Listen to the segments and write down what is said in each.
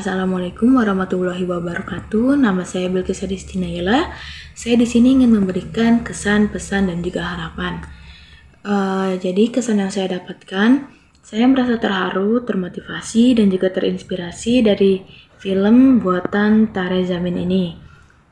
Assalamualaikum warahmatullahi wabarakatuh. Nama saya Bilqis Adistinayla. Saya di sini ingin memberikan kesan, pesan, dan juga harapan. Jadi kesan yang saya dapatkan, saya merasa terharu, termotivasi, dan juga terinspirasi dari film buatan Tare Zamin ini.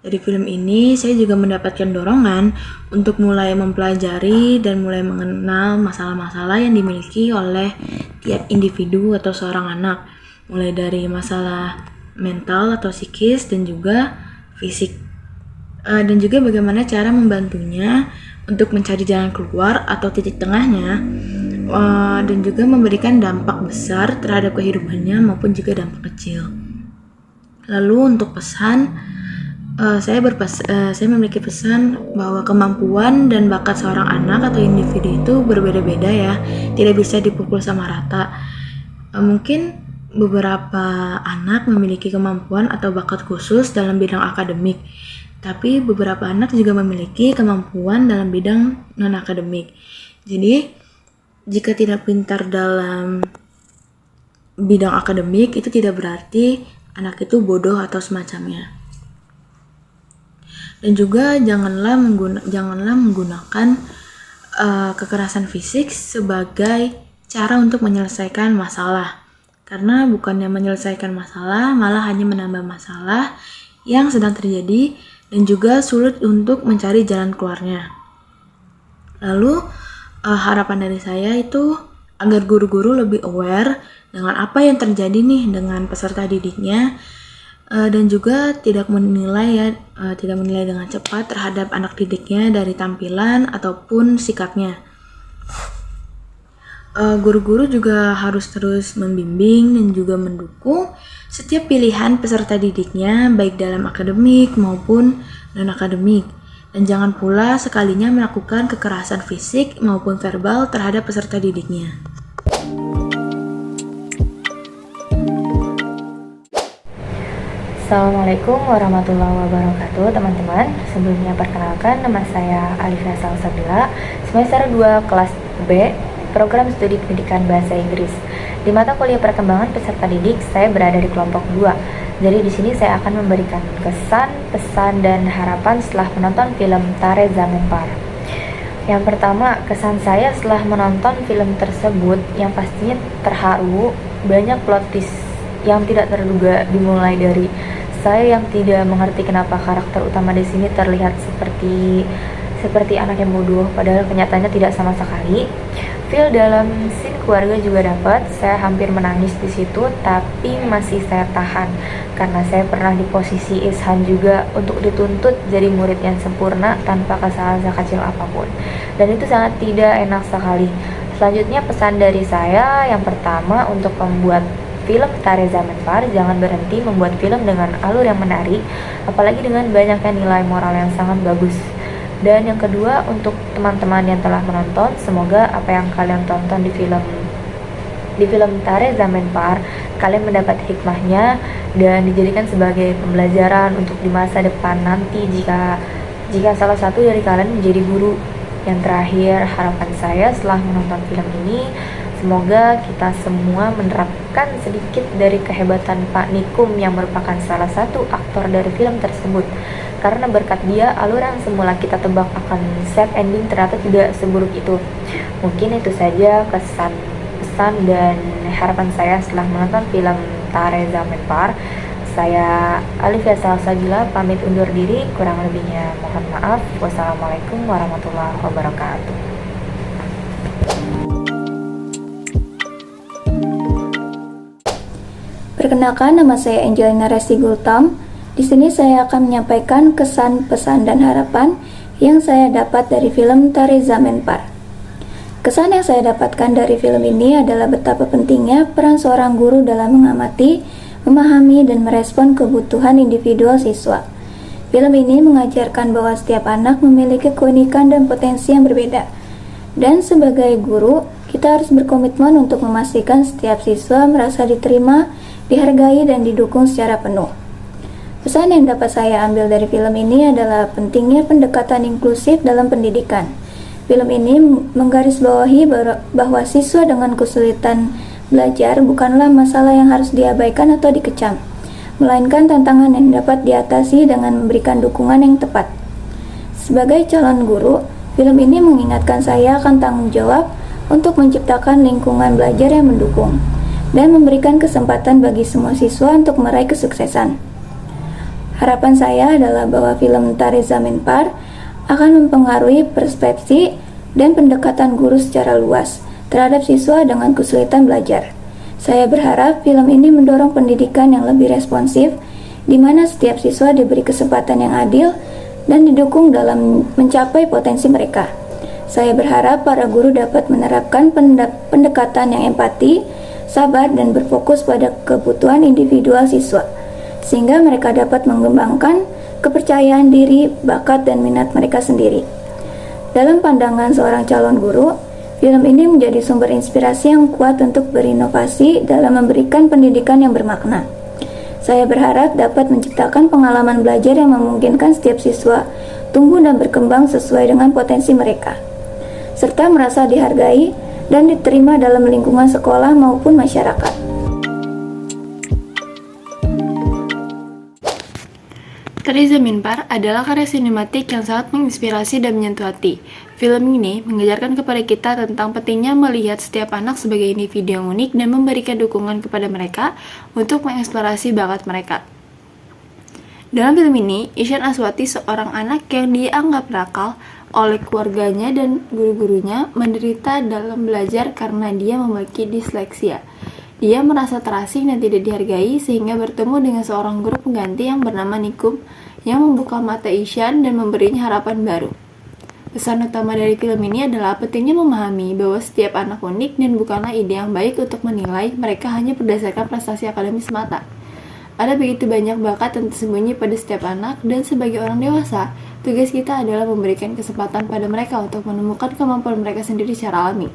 Dari film ini, saya juga mendapatkan dorongan untuk mulai mempelajari dan mulai mengenal masalah-masalah yang dimiliki oleh tiap individu atau seorang anak, mulai dari masalah mental atau psikis dan juga fisik, dan juga bagaimana cara membantunya untuk mencari jalan keluar atau titik tengahnya, dan juga memberikan dampak besar terhadap kehidupannya maupun juga dampak kecil. Lalu untuk pesan, saya memiliki pesan bahwa kemampuan dan bakat seorang anak atau individu itu berbeda-beda ya, tidak bisa dipukul sama rata. Mungkin beberapa anak memiliki kemampuan atau bakat khusus dalam bidang akademik, tapi beberapa anak juga memiliki kemampuan dalam bidang non-akademik. Jadi, jika tidak pintar dalam bidang akademik, itu tidak berarti anak itu bodoh atau semacamnya. Dan juga janganlah menggunakan kekerasan fisik sebagai cara untuk menyelesaikan masalah, karena bukannya menyelesaikan masalah, malah hanya menambah masalah yang sedang terjadi dan juga sulit untuk mencari jalan keluarnya. Lalu harapan dari saya itu agar guru-guru lebih aware dengan apa yang terjadi nih dengan peserta didiknya, dan juga tidak menilai dengan cepat terhadap anak didiknya dari tampilan ataupun sikapnya. Guru-guru juga harus terus membimbing dan juga mendukung setiap pilihan peserta didiknya, baik dalam akademik maupun non-akademik, dan jangan pula sekalinya melakukan kekerasan fisik maupun verbal terhadap peserta didiknya. Assalamualaikum warahmatullahi wabarakatuh, teman-teman. Sebelumnya perkenalkan, nama saya Alifia Salsabila, semester 2 kelas B, program studi pendidikan bahasa Inggris. Di mata kuliah perkembangan peserta didik, saya berada di kelompok 2. Jadi di sini saya akan memberikan kesan, pesan, dan harapan setelah menonton film Tare Zamin Par. Yang pertama, kesan saya setelah menonton film tersebut yang pastinya terharu, banyak plot twist yang tidak terduga, dimulai dari saya yang tidak mengerti kenapa karakter utama di sini terlihat seperti anak yang bodoh, padahal kenyataannya tidak sama sekali. Feel dalam scene keluarga juga dapat. Saya hampir menangis di situ, tapi masih saya tahan karena saya pernah di posisi Ishan juga untuk dituntut jadi murid yang sempurna tanpa kesalahan sekecil apapun, dan itu sangat tidak enak sekali. Selanjutnya pesan dari saya, yang pertama untuk pembuat film Tare Zamin Par, jangan berhenti membuat film dengan alur yang menarik, apalagi dengan banyaknya nilai moral yang sangat bagus. Dan yang kedua, untuk teman-teman yang telah menonton, semoga apa yang kalian tonton di film Tare Zamin Par, kalian mendapat hikmahnya dan dijadikan sebagai pembelajaran untuk di masa depan nanti jika salah satu dari kalian menjadi guru. Yang terakhir, harapan saya setelah menonton film ini, semoga kita semua menerapkan sedikit dari kehebatan Pak Nikum yang merupakan salah satu aktor dari film tersebut. Karena berkat dia, alur yang semula kita tebak akan sad ending ternyata tidak seburuk itu. Mungkin itu saja kesan, pesan, dan harapan saya setelah menonton film Tare Zamin Par. Saya Alifia Salsabila pamit undur diri, kurang lebihnya mohon maaf. Wassalamualaikum warahmatullahi wabarakatuh. Perkenalkan, nama saya Angelina Resti Gultam. Di sini saya akan menyampaikan kesan, pesan, dan harapan yang saya dapat dari film Tare Zamin Par. Kesan yang saya dapatkan dari film ini adalah betapa pentingnya peran seorang guru dalam mengamati, memahami, dan merespon kebutuhan individual siswa. Film ini mengajarkan bahwa setiap anak memiliki keunikan dan potensi yang berbeda. Dan sebagai guru, kita harus berkomitmen untuk memastikan setiap siswa merasa diterima, dihargai, dan didukung secara penuh. Pesan yang dapat saya ambil dari film ini adalah pentingnya pendekatan inklusif dalam pendidikan. Film ini menggarisbawahi bahwa siswa dengan kesulitan belajar bukanlah masalah yang harus diabaikan atau dikecam. melainkan tantangan yang dapat diatasi dengan memberikan dukungan yang tepat. Sebagai calon guru, film ini mengingatkan saya akan tanggung jawab untuk menciptakan lingkungan belajar yang mendukung dan memberikan kesempatan bagi semua siswa untuk meraih kesuksesan. Harapan saya adalah bahwa film Tare Zameen Par akan mempengaruhi persepsi dan pendekatan guru secara luas terhadap siswa dengan kesulitan belajar. Saya berharap film ini mendorong pendidikan yang lebih responsif, di mana setiap siswa diberi kesempatan yang adil dan didukung dalam mencapai potensi mereka. Saya berharap para guru dapat menerapkan pendekatan yang empati, sabar, dan berfokus pada kebutuhan individual siswa, sehingga mereka dapat mengembangkan kepercayaan diri, bakat, dan minat mereka sendiri. Dalam pandangan seorang calon guru, film ini menjadi sumber inspirasi yang kuat untuk berinovasi dalam memberikan pendidikan yang bermakna. Saya berharap dapat menciptakan pengalaman belajar yang memungkinkan setiap siswa tumbuh dan berkembang sesuai dengan potensi mereka, serta merasa dihargai dan diterima dalam lingkungan sekolah maupun masyarakat. Tare Zameen Par adalah karya sinematik yang sangat menginspirasi dan menyentuh hati. Film ini mengajarkan kepada kita tentang pentingnya melihat setiap anak sebagai individu yang unik dan memberikan dukungan kepada mereka untuk mengeksplorasi bakat mereka. Dalam film ini, Ishan Aswati, seorang anak yang dianggap nakal oleh keluarganya dan guru-gurunya, menderita dalam belajar karena dia memiliki disleksia. Dia merasa terasing dan tidak dihargai sehingga bertemu dengan seorang guru pengganti yang bernama Nikum yang membuka mata Ishan dan memberinya harapan baru. Pesan utama dari film ini adalah pentingnya memahami bahwa setiap anak unik dan bukanlah ide yang baik untuk menilai mereka hanya berdasarkan prestasi akademis semata. Ada begitu banyak bakat yang tersembunyi pada setiap anak, dan sebagai orang dewasa, tugas kita adalah memberikan kesempatan pada mereka untuk menemukan kemampuan mereka sendiri secara alami.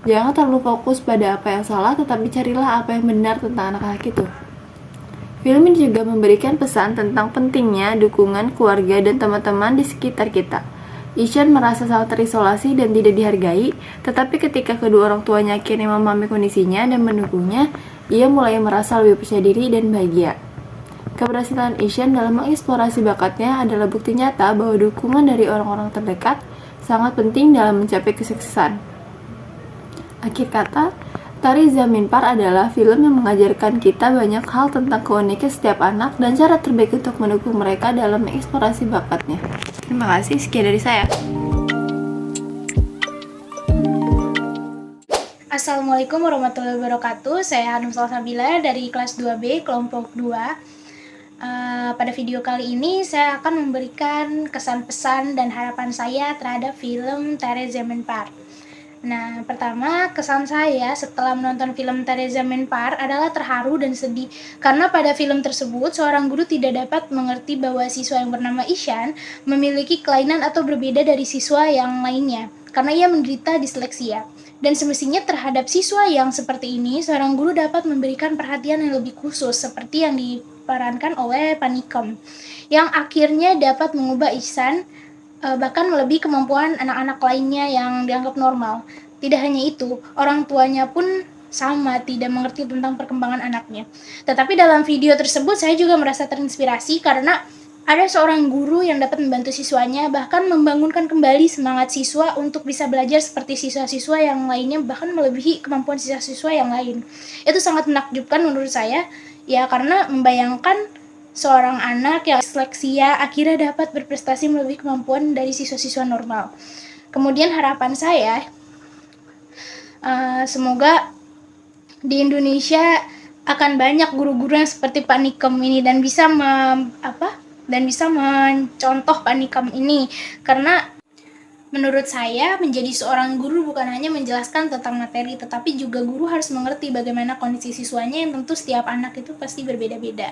Jangan terlalu fokus pada apa yang salah, tetapi carilah apa yang benar tentang anak-anak itu. Film ini juga memberikan pesan tentang pentingnya dukungan keluarga dan teman-teman di sekitar kita. Ishan merasa sangat terisolasi dan tidak dihargai, tetapi ketika kedua orang tuanya akhirnya memahami kondisinya dan mendukungnya, ia mulai merasa lebih percaya diri dan bahagia. Keberhasilan Ishan dalam mengeksplorasi bakatnya adalah bukti nyata bahwa dukungan dari orang-orang terdekat sangat penting dalam mencapai kesuksesan. Akhir kata, Tare Zameen Par adalah film yang mengajarkan kita banyak hal tentang keunikan setiap anak dan cara terbaik untuk mendukung mereka dalam mengeksplorasi bakatnya. Terima kasih, sekian dari saya. Assalamualaikum warahmatullahi wabarakatuh. Saya Hanum Salsabila dari kelas 2B kelompok 2. Pada video kali ini saya akan memberikan kesan-pesan dan harapan saya terhadap film Tare Zameen Par. Nah, pertama, kesan saya setelah menonton film Tare Zameen Par adalah terharu dan sedih karena pada film tersebut seorang guru tidak dapat mengerti bahwa siswa yang bernama Ishan memiliki kelainan atau berbeda dari siswa yang lainnya karena ia menderita disleksia. Dan semestinya terhadap siswa yang seperti ini, seorang guru dapat memberikan perhatian yang lebih khusus seperti yang diperankan oleh Panikom, yang akhirnya dapat mengubah Ishan bahkan melebihi kemampuan anak-anak lainnya yang dianggap normal. Tidak hanya itu, orang tuanya pun sama tidak mengerti tentang perkembangan anaknya. Tetapi dalam video tersebut saya juga merasa terinspirasi karena ada seorang guru yang dapat membantu siswanya, bahkan membangunkan kembali semangat siswa untuk bisa belajar seperti siswa-siswa yang lainnya, bahkan melebihi kemampuan siswa-siswa yang lain. Itu sangat menakjubkan menurut saya, ya, karena membayangkan seorang anak yang disleksia akhirnya dapat berprestasi melebihi kemampuan dari siswa-siswa normal. Kemudian harapan saya, semoga di Indonesia akan banyak guru-guru yang seperti Pak Nikom ini dan bisa mencontoh Pak Nikom ini, karena menurut saya menjadi seorang guru bukan hanya menjelaskan tentang materi, tetapi juga guru harus mengerti bagaimana kondisi siswanya yang tentu setiap anak itu pasti berbeda-beda.